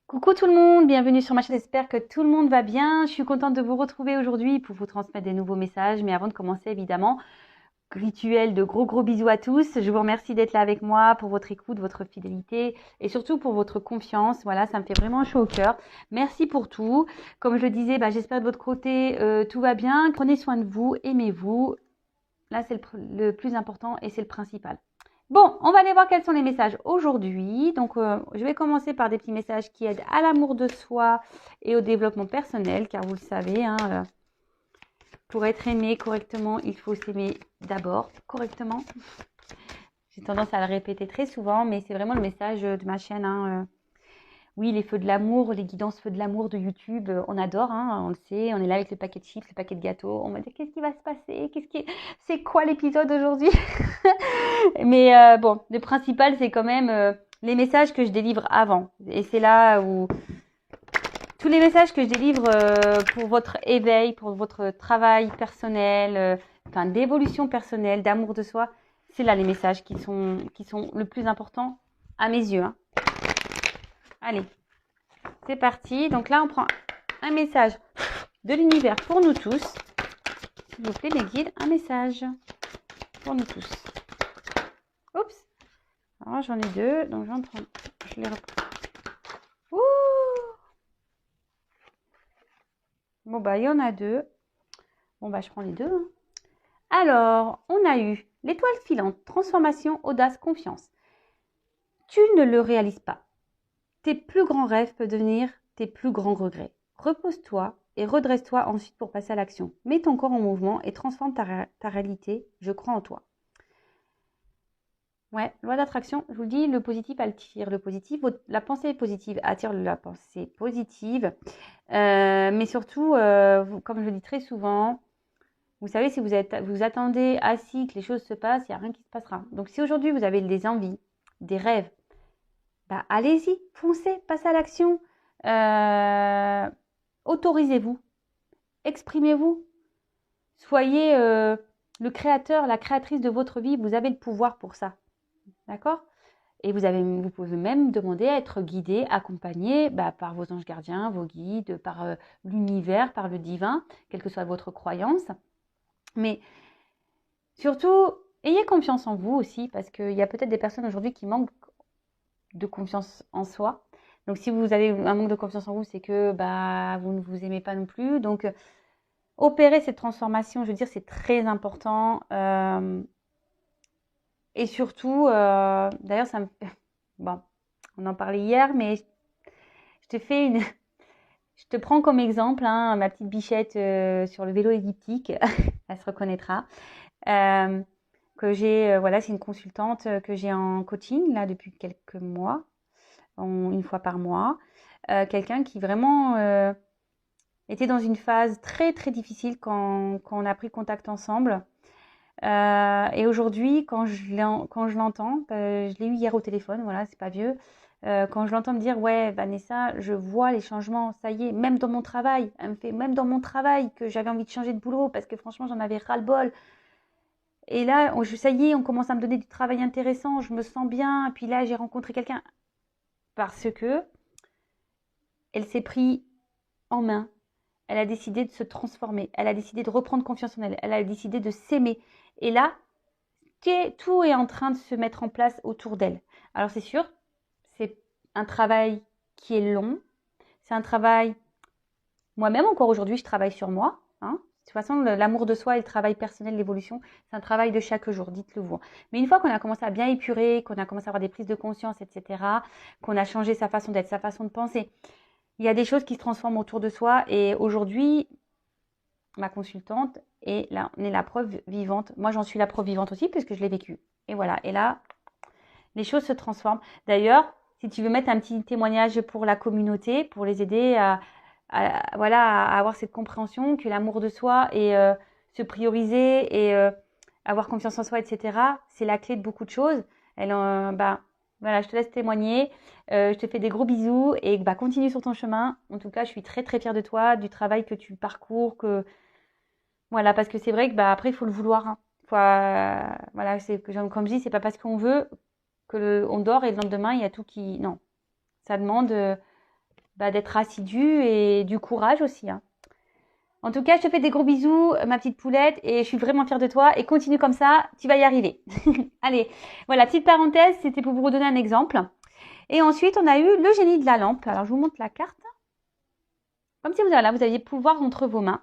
Coucou tout le monde, bienvenue sur ma chaîne, j'espère que tout le monde va bien. Je suis contente de vous retrouver aujourd'hui pour vous transmettre des nouveaux messages. Mais avant de commencer, évidemment, rituel de gros bisous à tous. Je vous remercie d'être là avec moi pour votre écoute, votre fidélité et surtout pour votre confiance. Voilà, ça me fait vraiment chaud au cœur. Merci pour tout. Comme je le disais, j'espère de votre côté, tout va bien. Prenez soin de vous, aimez-vous. Là, c'est le plus important et c'est le principal. Bon, on va aller voir quels sont les messages aujourd'hui. Donc, je vais commencer par des petits messages qui aident à l'amour de soi et au développement personnel, car vous le savez, pour être aimé correctement, il faut s'aimer d'abord correctement. J'ai tendance à le répéter très souvent, mais c'est vraiment le message de ma chaîne. Oui, les feux de l'amour, les guidances feux de l'amour de YouTube, on adore, on le sait, on est là avec le paquet de chips, le paquet de gâteaux, on va dire qu'est-ce qui va se passer, c'est quoi l'épisode aujourd'hui? Mais bon, le principal, c'est quand même les messages que je délivre avant. Et c'est là où tous les messages que je délivre pour votre éveil, pour votre travail personnel, d'évolution personnelle, d'amour de soi, c'est là les messages qui sont le plus importants à mes yeux. Allez, c'est parti. Donc là, on prend un message de l'univers pour nous tous. S'il vous plaît, les guides, un message pour nous tous. Oups. Alors, j'en ai deux, donc j'en prends. Je les reprends. Ouh. Bon, il y en a deux. Bon, je prends les deux. Alors, on a eu l'étoile filante, transformation, audace, confiance. Tu ne le réalises pas. Tes plus grands rêves peuvent devenir tes plus grands regrets. Repose-toi et redresse-toi ensuite pour passer à l'action. Mets ton corps en mouvement et transforme ta réalité. Je crois en toi. Ouais, loi d'attraction, je vous le dis, le positif attire le positif. La pensée positive attire la pensée positive. Mais surtout, comme je le dis très souvent, vous savez, si vous attendez assis que les choses se passent, il n'y a rien qui se passera. Donc si aujourd'hui vous avez des envies, des rêves, allez-y, foncez, passez à l'action. Autorisez-vous, exprimez-vous. Soyez le créateur, la créatrice de votre vie. Vous avez le pouvoir pour ça. D'accord ? Et vous pouvez même demander à être guidé, accompagné par vos anges gardiens, vos guides, par l'univers, par le divin, quelle que soit votre croyance. Mais surtout, ayez confiance en vous aussi, parce qu'il y a peut-être des personnes aujourd'hui qui manquent de confiance en soi. Donc si vous avez un manque de confiance en vous, c'est que vous ne vous aimez pas non plus. Donc opérer cette transformation, je veux dire, c'est très important. Et surtout, d'ailleurs, ça me fait... Bon, on en parlait hier, mais je te prends comme exemple, ma petite bichette sur le vélo elliptique, elle se reconnaîtra. Que j'ai, c'est une consultante que j'ai en coaching là depuis quelques mois, une fois par mois. Quelqu'un qui vraiment était dans une phase très très difficile quand on a pris contact ensemble. Et aujourd'hui, quand je l'entends, je l'ai eu hier au téléphone, voilà, c'est pas vieux. Quand je l'entends me dire, ouais, Vanessa, je vois les changements, ça y est, même dans mon travail, elle me fait, même dans mon travail, que j'avais envie de changer de boulot parce que franchement, j'en avais ras-le-bol. Et là, ça y est, on commence à me donner du travail intéressant, je me sens bien. Et puis là, j'ai rencontré quelqu'un parce que elle s'est pris en main. Elle a décidé de se transformer. Elle a décidé de reprendre confiance en elle. Elle a décidé de s'aimer. Et là, tout est en train de se mettre en place autour d'elle. Alors c'est sûr, c'est un travail qui est long. C'est un travail... Moi-même, encore aujourd'hui, je travaille sur moi. De toute façon, l'amour de soi et le travail personnel, l'évolution, c'est un travail de chaque jour, dites-le vous. Mais une fois qu'on a commencé à bien épurer, qu'on a commencé à avoir des prises de conscience, etc., qu'on a changé sa façon d'être, sa façon de penser, il y a des choses qui se transforment autour de soi. Et aujourd'hui, ma consultante est la preuve vivante. Moi, j'en suis la preuve vivante aussi, puisque je l'ai vécu. Et voilà. Et là, les choses se transforment. D'ailleurs, si tu veux mettre un petit témoignage pour la communauté, pour les aider à avoir cette compréhension que l'amour de soi et se prioriser et avoir confiance en soi, etc., c'est la clé de beaucoup de choses. Voilà, je te laisse témoigner. Je te fais des gros bisous et continue sur ton chemin. En tout cas, je suis très très fière de toi, du travail que tu parcours, voilà, parce que c'est vrai que après il faut le vouloir. Voilà, c'est comme je dis, c'est pas parce qu'on veut on dort et le lendemain il y a tout qui. Non, ça demande d'être assidu et du courage aussi, hein. En tout cas, je te fais des gros bisous, ma petite poulette, et je suis vraiment fière de toi. Et continue comme ça, tu vas y arriver. Allez, voilà, petite parenthèse, c'était pour vous redonner un exemple. Et ensuite, on a eu le génie de la lampe. Alors, je vous montre la carte. Comme si vous aviez pouvoir entre vos mains.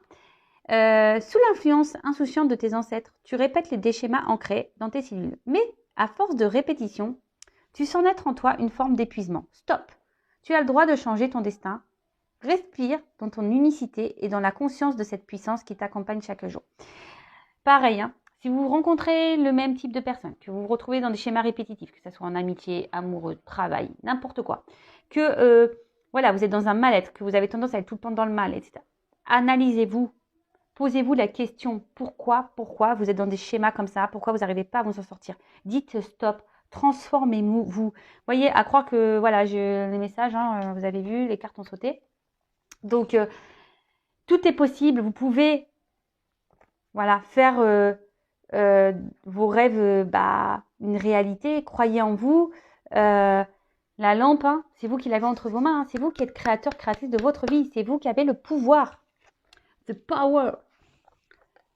Sous l'influence insouciante de tes ancêtres, tu répètes des schémas ancrés dans tes cellules. Mais à force de répétition, tu sens naître en toi une forme d'épuisement. Stop. Tu as le droit de changer ton destin. Respire dans ton unicité et dans la conscience de cette puissance qui t'accompagne chaque jour. Pareil, hein, si vous rencontrez le même type de personne, que vous vous retrouvez dans des schémas répétitifs, que ce soit en amitié, amoureux, travail, n'importe quoi, que voilà, vous êtes dans un mal-être, que vous avez tendance à être tout le temps dans le mal, etc. Analysez-vous, posez-vous la question pourquoi vous êtes dans des schémas comme ça, pourquoi vous n'arrivez pas à vous en sortir. Dites stop, transformez-vous. Vous voyez, à croire que voilà, les messages, hein, vous avez vu, les cartes ont sauté. Donc, tout est possible. Vous pouvez voilà, faire vos rêves une réalité. Croyez en vous. La lampe, hein, c'est vous qui l'avez entre vos mains. Hein. C'est vous qui êtes créateur, créatrice de votre vie. C'est vous qui avez le pouvoir. The power.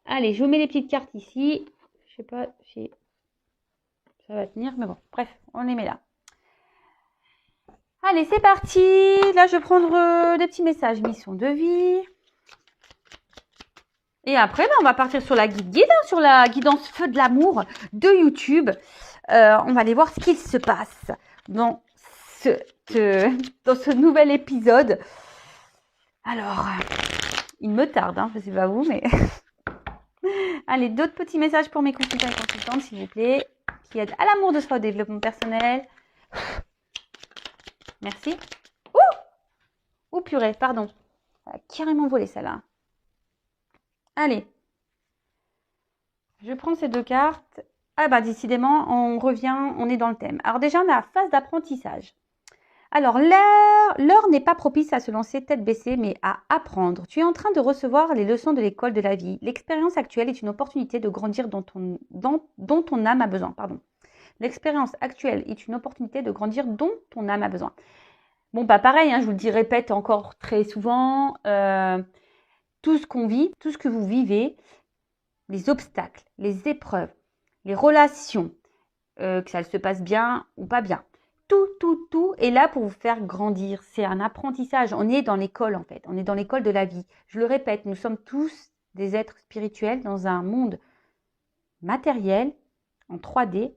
Allez, je vous mets les petites cartes ici. Je sais pas si ça va tenir, mais bon, bref, on les met là. Allez, c'est parti. Là, je vais prendre des petits messages mission de vie. Et après, on va partir sur la guide, hein, sur la guidance feu de l'amour de YouTube. On va aller voir ce qu'il se passe dans ce nouvel épisode. Alors, il me tarde, hein, je ne sais pas vous, mais... Allez, d'autres petits messages pour mes consultants et consultantes, s'il vous plaît, qui aident à l'amour de soi, au développement personnel. Merci. Ouh, purée, pardon. Ça a carrément volé, celle-là. Allez. Je prends ces deux cartes. Ah décidément, on est dans le thème. Alors déjà, on a la phase d'apprentissage. Alors, l'heure n'est pas propice à se lancer tête baissée, mais à apprendre. Tu es en train de recevoir les leçons de l'école de la vie. L'expérience actuelle est une opportunité de grandir dont ton âme a besoin. L'expérience actuelle est une opportunité de grandir dont ton âme a besoin. Bon, pareil, hein, je vous le répète encore très souvent. Tout ce qu'on vit, tout ce que vous vivez, les obstacles, les épreuves, les relations, que ça se passe bien ou pas bien. Tout est là pour vous faire grandir. C'est un apprentissage. On est dans l'école en fait. On est dans l'école de la vie. Je le répète, nous sommes tous des êtres spirituels dans un monde matériel, en 3D,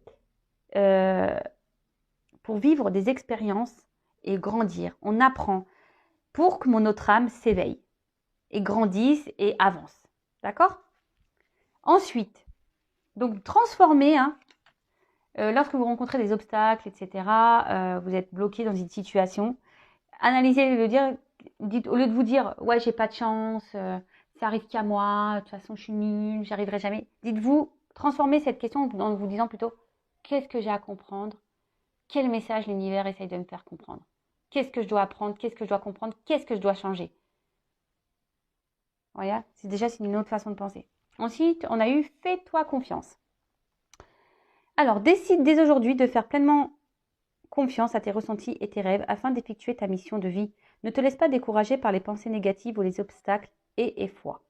pour vivre des expériences et grandir. On apprend pour que notre âme s'éveille et grandisse et avance. D'accord ? Ensuite, donc transformer, hein, lorsque vous rencontrez des obstacles, etc., vous êtes bloqué dans une situation, analysez le dire, dites, au lieu de vous dire « ouais, j'ai pas de chance, ça arrive qu'à moi, de toute façon, je suis nulle, j'y arriverai jamais », dites-vous, transformez cette question en vous disant plutôt « qu'est-ce que j'ai à comprendre ? Quel message l'univers essaye de me faire comprendre ? Qu'est-ce que je dois apprendre ? Qu'est-ce que je dois comprendre ? Qu'est-ce que je dois changer ?» Voilà, c'est une autre façon de penser. Ensuite, on a eu « fais-toi confiance ». Alors, décide dès aujourd'hui de faire pleinement confiance à tes ressentis et tes rêves afin d'effectuer ta mission de vie. Ne te laisse pas décourager par les pensées négatives ou les obstacles et aie foi.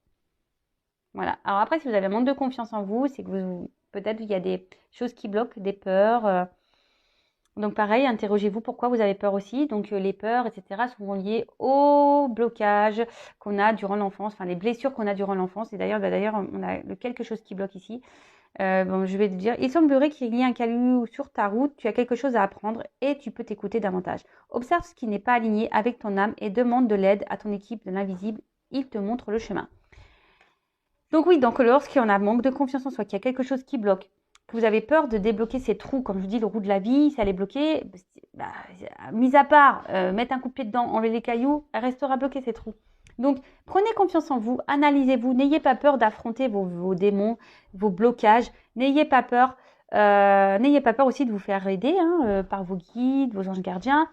Voilà. Alors après, si vous avez un manque de confiance en vous, c'est que peut-être il y a des choses qui bloquent, des peurs. Donc pareil, interrogez-vous pourquoi vous avez peur aussi. Donc les peurs, etc. sont liées au blocage qu'on a durant l'enfance, enfin les blessures qu'on a durant l'enfance. Et d'ailleurs, on a quelque chose qui bloque ici. Je vais te dire, il semblerait qu'il y ait un caillou sur ta route, tu as quelque chose à apprendre et tu peux t'écouter davantage. Observe ce qui n'est pas aligné avec ton âme et demande de l'aide à ton équipe de l'invisible, il te montre le chemin. Donc oui, lorsqu'on a manque de confiance en soi, qu'il y a quelque chose qui bloque, que vous avez peur de débloquer ces trous, comme je dis, le roue de la vie, ça allait bloquer, mis à part mettre un coup de pied dedans, enlever les cailloux, elle restera bloquée ces trous. Donc, prenez confiance en vous, analysez-vous, n'ayez pas peur d'affronter vos démons, vos blocages, n'ayez pas peur aussi de vous faire aider par vos guides, vos anges gardiens,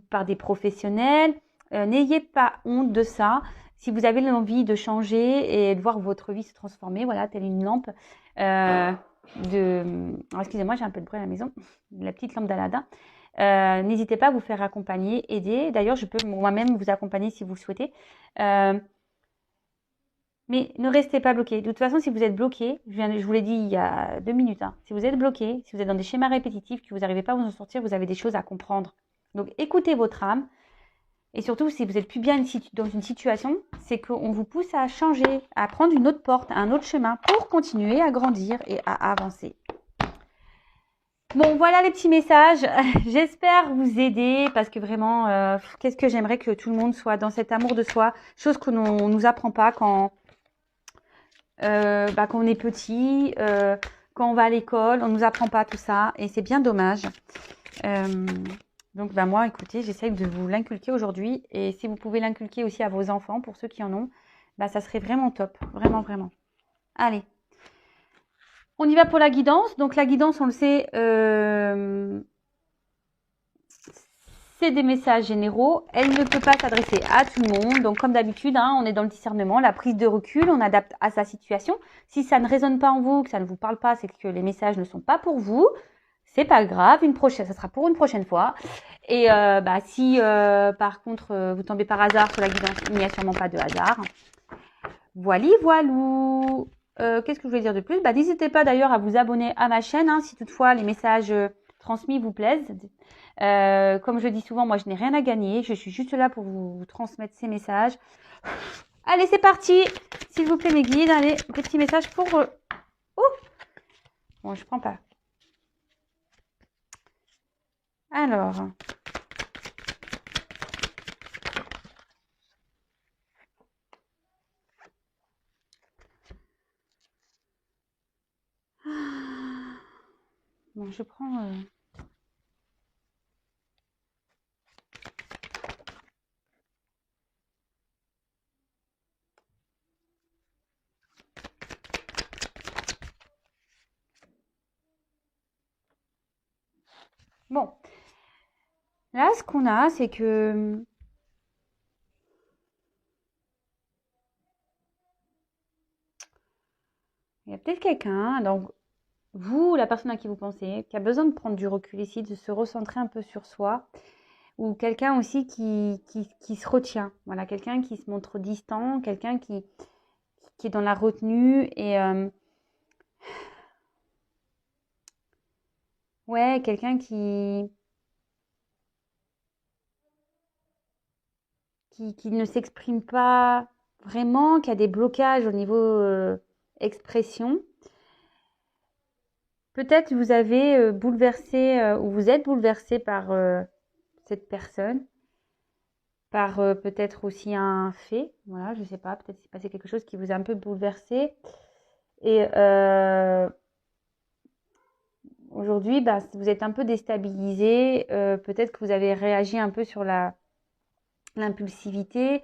par des professionnels. N'ayez pas honte de ça. Si vous avez l'envie de changer et de voir votre vie se transformer, voilà, telle une lampe excusez-moi, j'ai un peu de bruit à la maison, la petite lampe d'Aladin. N'hésitez pas à vous faire accompagner, aider. D'ailleurs, je peux moi-même vous accompagner si vous le souhaitez. Mais ne restez pas bloqué. De toute façon, si vous êtes bloqué, je vous l'ai dit il y a 2 minutes, hein, si vous êtes bloqué, si vous êtes dans des schémas répétitifs, que vous n'arrivez pas à vous en sortir, vous avez des choses à comprendre. Donc, écoutez votre âme. Et surtout, si vous êtes plus bien dans une situation, c'est qu'on vous pousse à changer, à prendre une autre porte, un autre chemin pour continuer à grandir et à avancer. Bon, voilà les petits messages. J'espère vous aider parce que vraiment, qu'est-ce que j'aimerais que tout le monde soit dans cet amour de soi, chose qu'on ne nous apprend pas quand on est petit, quand on va à l'école, on ne nous apprend pas tout ça et c'est bien dommage. Donc moi, écoutez, j'essaie de vous l'inculquer aujourd'hui et si vous pouvez l'inculquer aussi à vos enfants, pour ceux qui en ont, ça serait vraiment top, vraiment, vraiment. Allez, on y va pour la guidance. Donc la guidance, on le sait, c'est des messages généraux. Elle ne peut pas s'adresser à tout le monde. Donc comme d'habitude, hein, on est dans le discernement, la prise de recul, on adapte à sa situation. Si ça ne résonne pas en vous, que ça ne vous parle pas, c'est que les messages ne sont pas pour vous. C'est pas grave, ça sera pour une prochaine fois. Et si par contre vous tombez par hasard sur la guidance, il n'y a sûrement pas de hasard. Voilou. Qu'est-ce que je voulais dire de plus? N'hésitez pas d'ailleurs à vous abonner à ma chaîne, hein, si toutefois les messages transmis vous plaisent. Comme je dis souvent, moi je n'ai rien à gagner, je suis juste là pour vous transmettre ces messages. Allez, c'est parti. S'il vous plaît mes guides, allez, petit message pour... Bon, je prends pas. Alors, bon, je prends... Bon, là, ce qu'on a, c'est que... Il y a peut-être quelqu'un, donc vous, la personne à qui vous pensez, qui a besoin de prendre du recul ici, de se recentrer un peu sur soi, ou quelqu'un aussi qui se retient. Voilà, quelqu'un qui se montre distant, quelqu'un qui est dans la retenue et... ouais, quelqu'un qui ne s'exprime pas vraiment, qui a des blocages au niveau expression. Peut-être vous avez bouleversé ou vous êtes bouleversé par cette personne, par peut-être aussi un fait. Voilà, je sais pas, peut-être s'est passé quelque chose qui vous a un peu bouleversé. Et aujourd'hui, vous êtes un peu déstabilisé. Peut-être que vous avez réagi un peu sur l'impulsivité.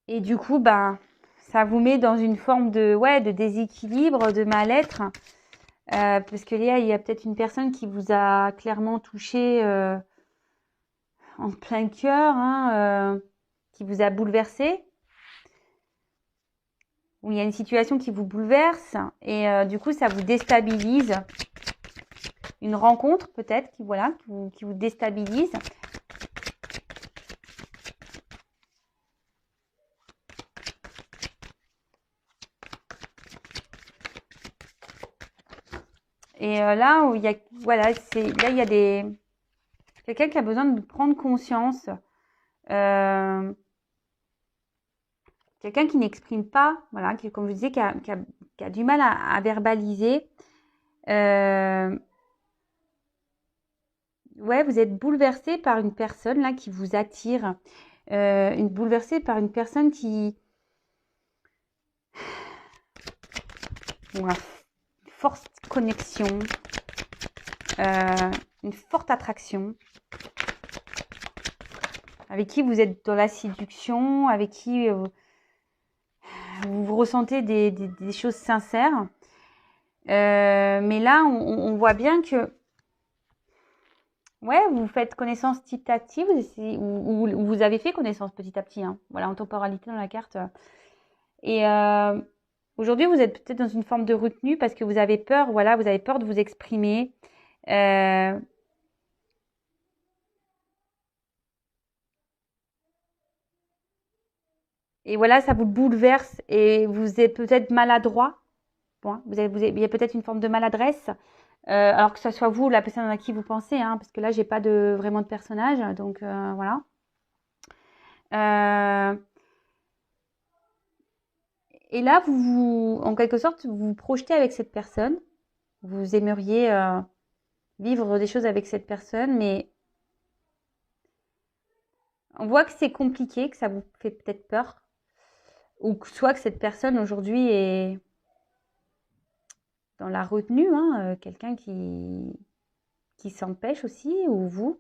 Et du coup, ça vous met dans une forme de déséquilibre, de mal-être. Parce que Léa, il y a peut-être une personne qui vous a clairement touché en plein cœur, hein, qui vous a bouleversé. Ou il y a une situation qui vous bouleverse et du coup, ça vous déstabilise. Une rencontre peut-être qui vous déstabilise. Et là, où il y a, voilà, là, il y a quelqu'un qui a besoin de prendre conscience. Quelqu'un qui n'exprime pas, voilà, comme je disais, qui a du mal à verbaliser. Ouais, vous êtes bouleversé par une personne là qui vous attire. Bouleversé par une personne qui... Bon, une forte connexion, une forte attraction, avec qui vous êtes dans la séduction, avec qui vous ressentez des choses sincères. Mais là, on voit bien que ouais, vous faites connaissance petit à petit, ou vous avez fait connaissance petit à petit, hein, voilà, en temporalité dans la carte. Et Aujourd'hui, vous êtes peut-être dans une forme de retenue parce que vous avez peur, voilà, vous avez peur de vous exprimer. Euh, et voilà, ça vous bouleverse et vous êtes peut-être maladroit. Bon, il y a peut-être une forme de maladresse. Alors que ce soit vous ou la personne à qui vous pensez, hein, parce que là, j'ai pas vraiment de personnage, donc voilà. Euh, et là, en quelque sorte, vous vous projetez avec cette personne. Vous aimeriez vivre des choses avec cette personne, mais on voit que c'est compliqué, que ça vous fait peut-être peur, ou que soit que cette personne aujourd'hui est dans la retenue, hein, quelqu'un qui s'empêche aussi, ou vous.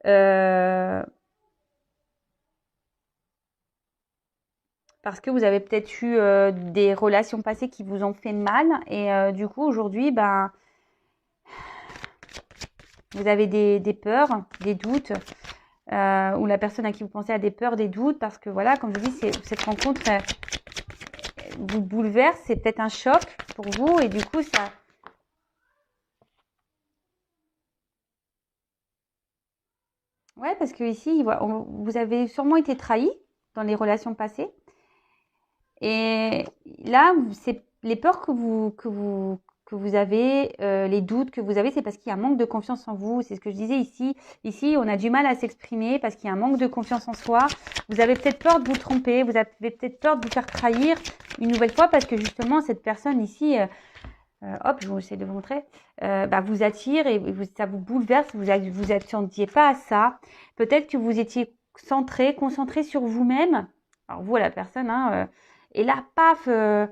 Euh, Parce que vous avez peut-être eu des relations passées qui vous ont fait mal, et du coup, aujourd'hui, ben, vous avez des peurs, des doutes, ou la personne à qui vous pensez a des peurs, des doutes, parce que voilà, comme je dis, cette rencontre vous bouleverse, c'est peut-être un choc pour vous, et du coup, ça. Ouais, parce que ici, vous avez sûrement été trahi dans les relations passées. Et là, c'est les peurs que vous avez, les doutes que vous avez, c'est parce qu'il y a un manque de confiance en vous. C'est ce que je disais ici. Ici, on a du mal à s'exprimer parce qu'il y a un manque de confiance en soi. Vous avez peut-être peur de vous tromper. Vous avez peut-être peur de vous faire trahir une nouvelle fois parce que justement, cette personne ici, hop, je vais essayer de vous montrer, bah, vous attire et ça vous bouleverse. Vous attendiez pas à ça. Peut-être que vous étiez concentré sur vous-même. Alors vous, la personne, hein, et là, paf, euh,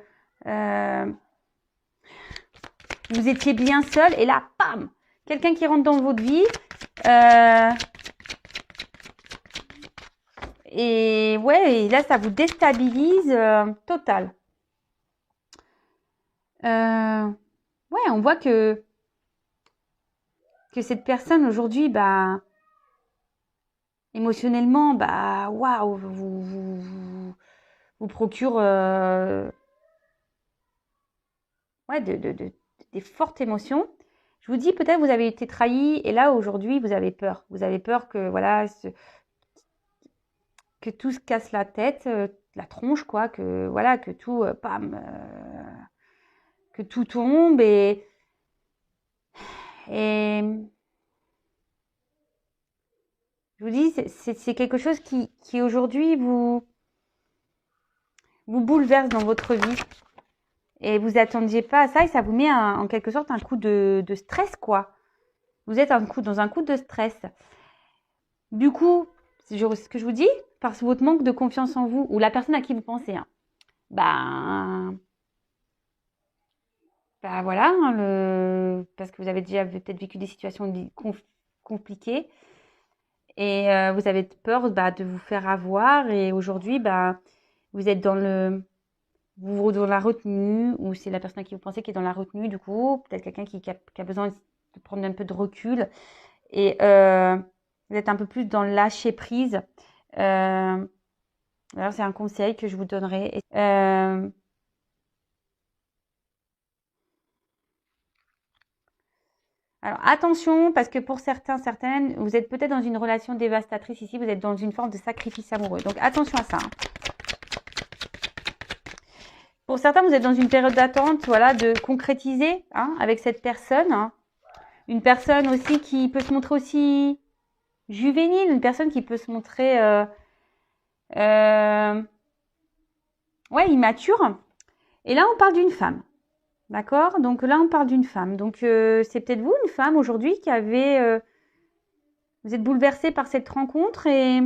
vous étiez bien seul et là, pam, quelqu'un qui rentre dans votre vie. euh, et ouais, et là, ça vous déstabilise total. Ouais, on voit que cette personne aujourd'hui, bah, émotionnellement, bah, waouh, vous procure ouais, des fortes émotions. Je vous dis, peut-être vous avez été trahi et là, aujourd'hui, vous avez peur. Vous avez peur que, voilà, que tout se casse la tête, la tronche, quoi, que, voilà, que tout, pam, que tout tombe et je vous dis, c'est quelque chose qui aujourd'hui vous bouleverse dans votre vie et vous attendiez pas à ça et ça vous met en quelque sorte un coup de stress, quoi. Vous êtes dans un coup de stress. Du coup, ce que je vous dis, parce que votre manque de confiance en vous ou la personne à qui vous pensez, hein, ben, bah voilà, hein, parce que vous avez déjà peut-être vécu des situations compliquées et vous avez peur bah, de vous faire avoir et aujourd'hui, bah, vous êtes dans la retenue ou c'est la personne à qui vous pensez qui est dans la retenue du coup, peut-être quelqu'un qui a besoin de prendre un peu de recul et vous êtes un peu plus dans le lâcher prise. Euh, alors c'est un conseil que je vous donnerai. Alors attention, parce que pour certaines, vous êtes peut-être dans une relation dévastatrice ici, vous êtes dans une forme de sacrifice amoureux. Donc attention à ça, hein. Pour certains, vous êtes dans une période d'attente, voilà, de concrétiser hein, avec cette personne, hein. Une personne aussi qui peut se montrer aussi juvénile, une personne qui peut se montrer euh, ouais, immature. Et là, on parle d'une femme. D'accord. Donc là, on parle d'une femme. Donc c'est peut-être vous, une femme aujourd'hui, qui avait... vous êtes bouleversée par cette rencontre et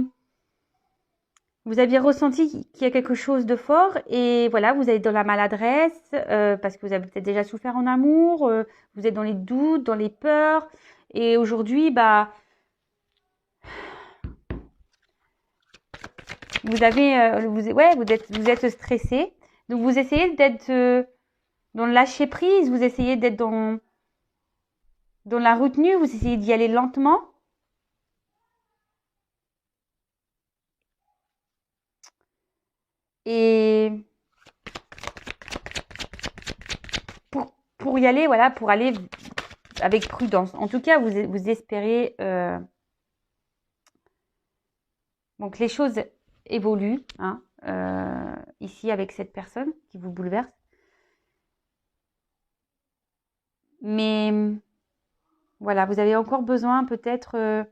vous aviez ressenti qu'il y a quelque chose de fort et voilà, vous êtes dans la maladresse parce que vous avez peut-être déjà souffert en amour, vous êtes dans les doutes, dans les peurs et aujourd'hui, bah, vous êtes stressé. Donc vous essayez d'être dans le lâcher prise, vous essayez d'être dans la retenue, vous essayez d'y aller lentement. Et pour y aller, voilà, pour aller avec prudence. En tout cas, vous espérez... donc, les choses évoluent, hein, ici, avec cette personne qui vous bouleverse. Mais, voilà, vous avez encore besoin peut-être...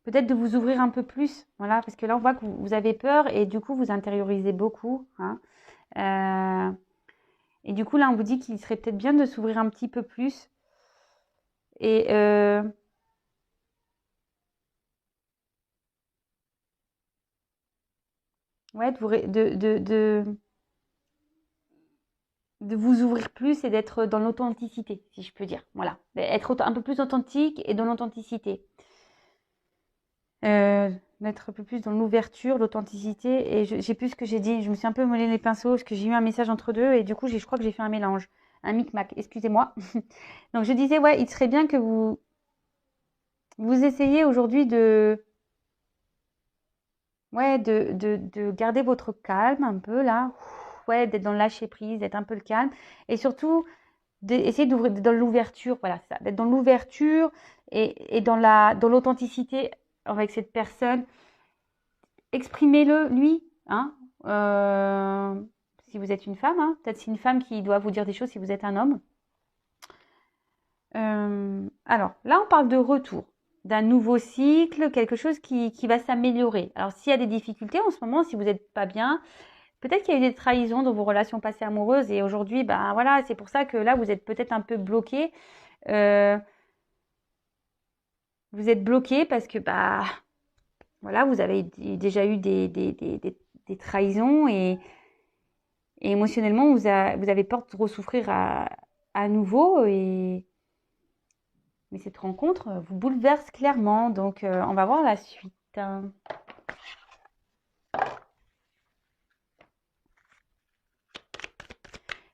peut-être de vous ouvrir un peu plus, voilà, parce que là, on voit que vous avez peur et du coup, vous intériorisez beaucoup, hein. Et du coup, là, on vous dit qu'il serait peut-être bien de s'ouvrir un petit peu plus et ouais, de vous ouvrir plus et d'être dans l'authenticité, si je peux dire. Voilà, être un peu plus authentique et dans l'authenticité. D'être un peu plus dans l'ouverture, l'authenticité. Et j'ai plus ce que j'ai dit. Je me suis un peu mêlé les pinceaux parce que j'ai eu un message entre deux et du coup, je crois que j'ai fait un mélange, un micmac. Excusez-moi. Donc, je disais, ouais, il serait bien que vous essayiez aujourd'hui ouais, de garder votre calme un peu là. Ouais, d'être dans le lâcher prise, d'être un peu le calme. Et surtout, d'essayer d'ouvrir dans l'ouverture. Voilà, ça. D'être dans l'ouverture et dans l'authenticité avec cette personne. Exprimez-le, lui, hein. Si vous êtes une femme, hein. Peut-être c'est une femme qui doit vous dire des choses si vous êtes un homme. Alors, là, on parle de retour, d'un nouveau cycle, quelque chose qui va s'améliorer. Alors, s'il y a des difficultés en ce moment, si vous n'êtes pas bien, peut-être qu'il y a eu des trahisons dans vos relations passées amoureuses et aujourd'hui, ben voilà, c'est pour ça que là, vous êtes peut-être un peu bloqué. Vous êtes bloqué parce que, bah, voilà, vous avez déjà eu des trahisons et émotionnellement, vous avez peur de ressouffrir à nouveau. Mais cette rencontre vous bouleverse clairement. Donc, on va voir la suite.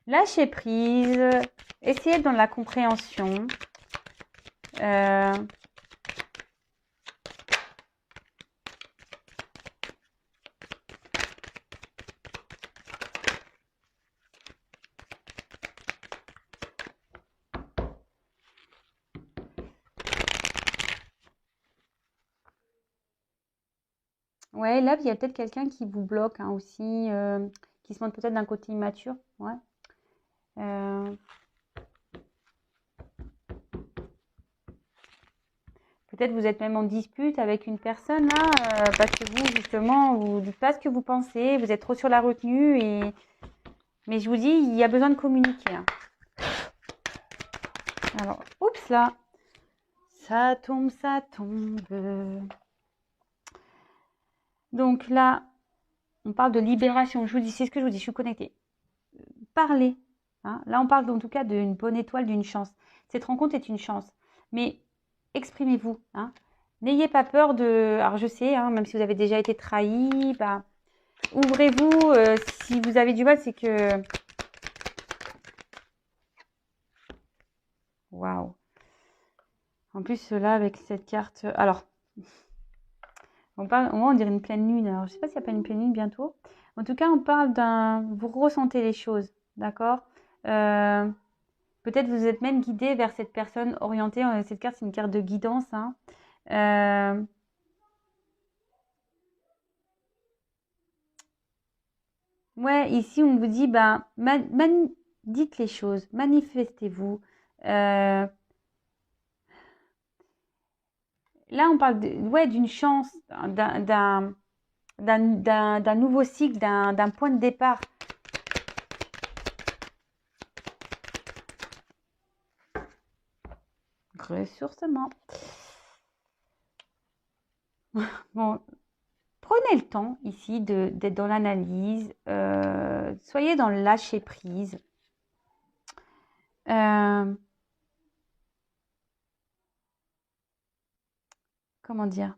Lâcher prise. Essayez d'être dans la compréhension. Ouais, là, il y a peut-être quelqu'un qui vous bloque hein, aussi, qui se montre peut-être d'un côté immature. Ouais. Peut-être vous êtes même en dispute avec une personne là, parce que vous, justement, vous dites pas ce que vous pensez, vous êtes trop sur la retenue. Mais je vous dis, il y a besoin de communiquer. Hein. Alors, oups là, ça tombe, ça tombe. Donc là, on parle de libération. Je vous dis, c'est ce que je vous dis, je suis connectée. Parlez. Hein. Là, on parle en tout cas d'une bonne étoile, d'une chance. Cette rencontre est une chance. Mais exprimez-vous. Hein. N'ayez pas peur de... Alors, je sais, hein, même si vous avez déjà été trahi, bah, ouvrez-vous. Si vous avez du mal, c'est que... Waouh. En plus, là, avec cette carte... Alors, au moins, on dirait une pleine lune. Alors, je ne sais pas s'il n'y a pas une pleine lune bientôt. En tout cas, on parle d'un... Vous ressentez les choses, d'accord peut-être vous êtes même guidé vers cette personne orientée. Cette carte, c'est une carte de guidance. Hein. Ouais, ici, on vous dit, ben, dites les choses, manifestez-vous. Là, on parle ouais, d'une chance, d'un nouveau cycle, d'un point de départ. Ressourcement. Bon, prenez le temps ici d'être dans l'analyse. Soyez dans le lâcher prise. Comment dire?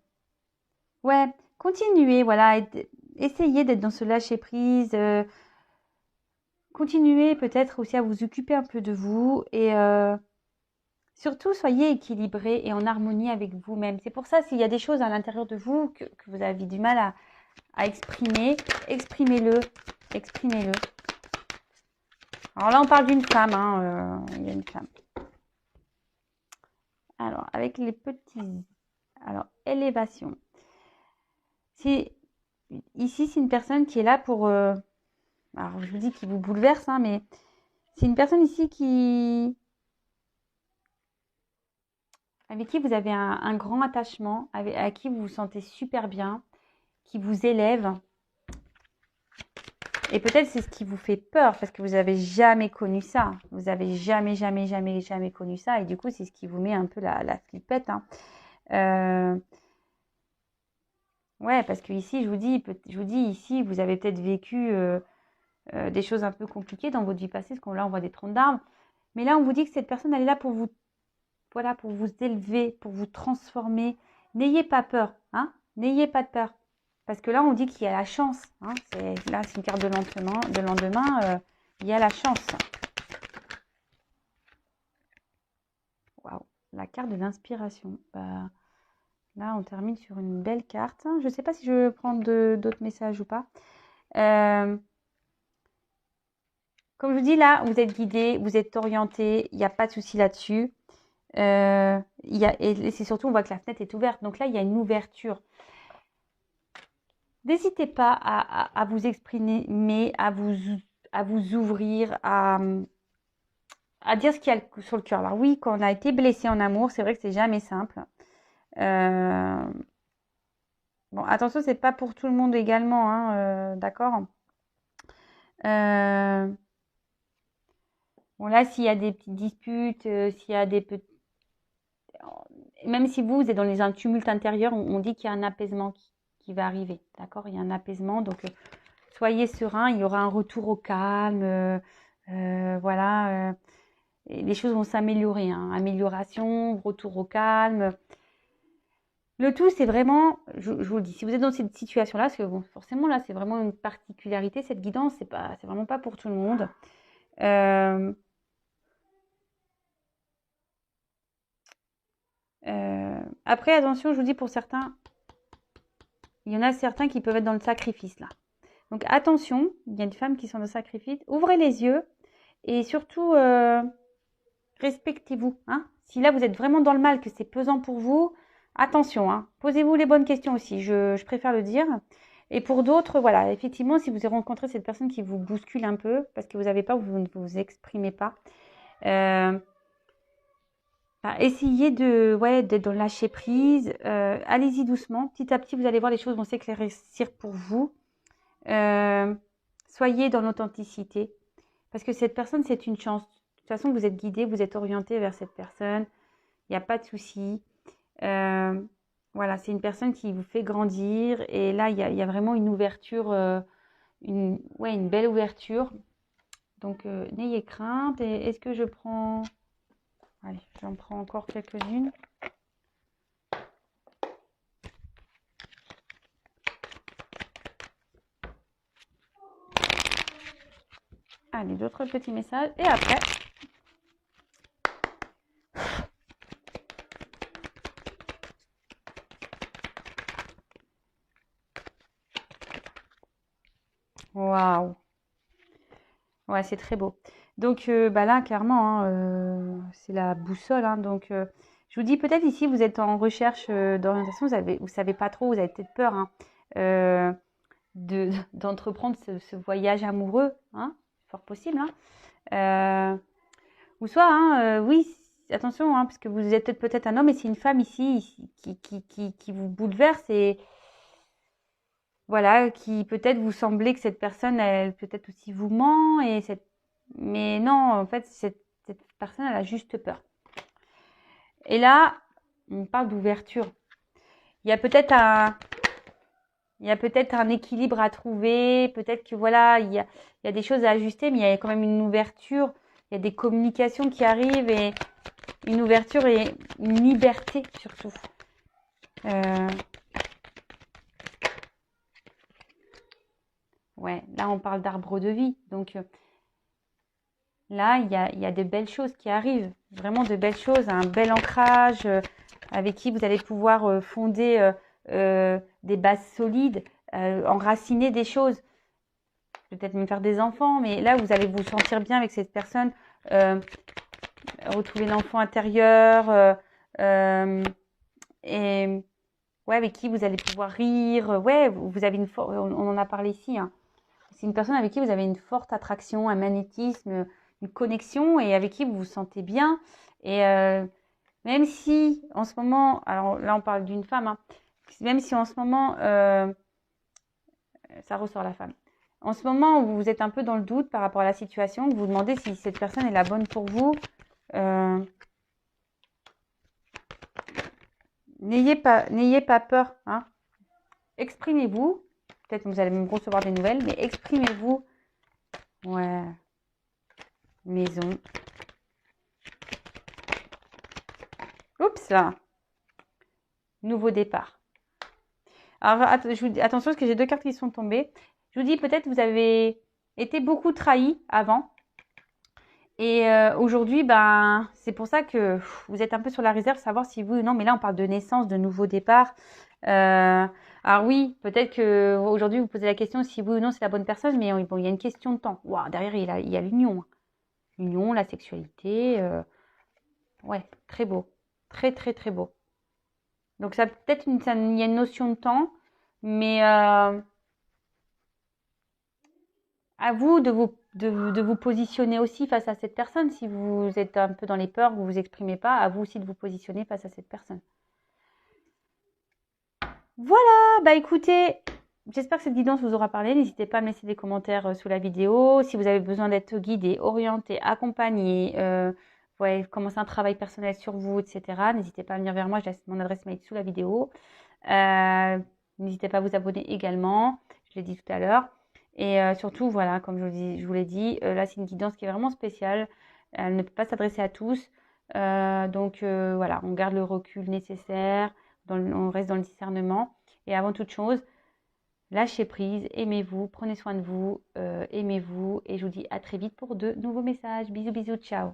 Ouais, continuez, voilà. Essayez d'être dans ce lâcher prise. Continuez peut-être aussi à vous occuper un peu de vous et surtout soyez équilibré et en harmonie avec vous-même. C'est pour ça s'il y a des choses à l'intérieur de vous que vous avez du mal à exprimer, exprimez-le, exprimez-le. Alors là, on parle d'une femme, hein, il y a une femme. Alors, avec les petits... Alors, élévation. Ici, c'est une personne qui est là pour... alors, je vous dis qu'il vous bouleverse, hein, mais c'est une personne ici avec qui vous avez un grand attachement, à qui vous vous sentez super bien, qui vous élève. Et peut-être c'est ce qui vous fait peur parce que vous n'avez jamais connu ça. Vous n'avez jamais connu ça. Et du coup, c'est ce qui vous met un peu la flippette. Hein. Ouais, parce que ici, je vous dis, ici, vous avez peut-être vécu des choses un peu compliquées dans votre vie passée. Parce que là, on voit des troncs d'arbres. Mais là, on vous dit que cette personne, elle est là pour vous, voilà, pour vous élever, pour vous transformer. N'ayez pas peur. Hein. N'ayez pas de peur. Parce que là, on dit qu'il y a la chance. Hein. Là, c'est une carte de lendemain. Il y a la chance. Waouh, la carte de l'inspiration. Bah, là, on termine sur une belle carte. Je ne sais pas si je vais prendre d'autres messages ou pas. Comme je vous dis, là, vous êtes guidé, vous êtes orienté. Il n'y a pas de souci là-dessus. Et c'est surtout, on voit que la fenêtre est ouverte. Donc là, il y a une ouverture. N'hésitez pas à vous exprimer, mais à vous ouvrir, à dire ce qu'il y a sur le cœur. Alors oui, quand on a été blessé en amour, c'est vrai que c'est jamais simple. Bon, attention, c'est pas pour tout le monde également, hein, d'accord. Bon là, s'il y a des petites disputes, s'il y a des petits... Même si vous êtes dans un tumulte intérieur, on dit qu'il y a un apaisement qui va arriver, d'accord. Il y a un apaisement, donc soyez serein, il y aura un retour au calme, voilà. Et les choses vont s'améliorer, hein. Amélioration, retour au calme. Le tout, c'est vraiment, je vous le dis, si vous êtes dans cette situation-là, parce que bon, forcément là, c'est vraiment une particularité, cette guidance, c'est vraiment pas pour tout le monde. Après, attention, je vous dis pour certains, il y en a certains qui peuvent être dans le sacrifice là. Donc attention, il y a des femmes qui sont dans le sacrifice. Ouvrez les yeux et surtout respectez-vous. Hein. Si là vous êtes vraiment dans le mal, que c'est pesant pour vous, attention. Hein. Posez-vous les bonnes questions aussi. Je préfère le dire. Et pour d'autres, voilà, effectivement, si vous avez rencontré cette personne qui vous bouscule un peu parce que vous avez peur, vous ne vous exprimez pas. Essayez d'être dans le lâcher prise. Allez-y doucement. Petit à petit, vous allez voir, les choses vont s'éclaircir pour vous. Soyez dans l'authenticité. Parce que cette personne, c'est une chance. De toute façon, vous êtes guidé, vous êtes orienté vers cette personne. Il n'y a pas de souci. Voilà, c'est une personne qui vous fait grandir. Et là, il y a vraiment une ouverture, une belle ouverture. Donc, n'ayez crainte. Et est-ce que je prends... Allez, j'en prends encore quelques-unes. Allez, d'autres petits messages. Et après... Waouh! Ouais, c'est très beau. Donc là, clairement, hein, c'est la boussole. Hein, donc, je vous dis, peut-être ici, vous êtes en recherche d'orientation, vous savez pas trop, vous avez peut-être peur hein, d'entreprendre ce voyage amoureux, hein, fort possible. Hein, ou soit, hein, oui, attention, hein, parce que vous êtes peut-être un homme et c'est une femme ici qui vous bouleverse et voilà, qui peut-être vous semblez que cette personne, elle peut-être aussi vous ment mais non, en fait, cette personne, elle a juste peur. Et là, on parle d'ouverture. Il y a peut-être un équilibre à trouver. Peut-être que voilà, il y a des choses à ajuster, mais il y a quand même une ouverture. Il y a des communications qui arrivent et une ouverture et une liberté surtout. Ouais, là, on parle d'arbre de vie. Donc, là, il y a de belles choses qui arrivent, vraiment de belles choses, un bel ancrage avec qui vous allez pouvoir fonder des bases solides. enraciner des choses. Peut-être même faire des enfants, mais là, vous allez vous sentir bien avec cette personne, retrouver l'enfant intérieur, et ouais, avec qui vous allez pouvoir rire. Ouais, vous avez on en a parlé ici, hein. C'est une personne avec qui vous avez une forte attraction, un magnétisme, une connexion et avec qui vous vous sentez bien. Et même si en ce moment, alors là on parle d'une femme, hein, même si en ce moment, ça ressort la femme. En ce moment où vous êtes un peu dans le doute par rapport à la situation, vous vous demandez si cette personne est la bonne pour vous, n'ayez pas peur, hein. Exprimez-vous. Peut-être que vous allez même recevoir des nouvelles, mais exprimez-vous. Ouais. Maison. Oups là. Nouveau départ. Alors, je vous dis, attention parce que j'ai deux cartes qui sont tombées. Je vous dis, peut-être vous avez été beaucoup trahi avant. Et aujourd'hui, ben, c'est pour ça que vous êtes un peu sur la réserve, savoir si oui ou non. Mais là, on parle de naissance, de nouveau départ. Alors oui, peut-être que aujourd'hui vous posez la question si oui ou non c'est la bonne personne, mais bon, il y a une question de temps. Wow, derrière, il y a l'union. L'union, la sexualité. Ouais, très beau. Très, très, très beau. Donc, ça peut-être il y a une notion de temps, mais à vous de vous positionner aussi face à cette personne. Si vous êtes un peu dans les peurs, vous vous exprimez pas, à vous aussi de vous positionner face à cette personne. Voilà, bah écoutez, j'espère que cette guidance vous aura parlé. N'hésitez pas à me laisser des commentaires sous la vidéo. Si vous avez besoin d'être guidé, orienté, accompagné, ouais, commencer un travail personnel sur vous, etc. N'hésitez pas à venir vers moi, je laisse mon adresse mail sous la vidéo. N'hésitez pas à vous abonner également, je l'ai dit tout à l'heure. Et surtout, voilà, comme je vous l'ai dit, là c'est une guidance qui est vraiment spéciale. Elle ne peut pas s'adresser à tous. Donc voilà, on garde le recul nécessaire, on reste dans le discernement. Et avant toute chose, lâchez prise, aimez-vous, prenez soin de vous, aimez-vous. Et je vous dis à très vite pour de nouveaux messages. Bisous, bisous, ciao.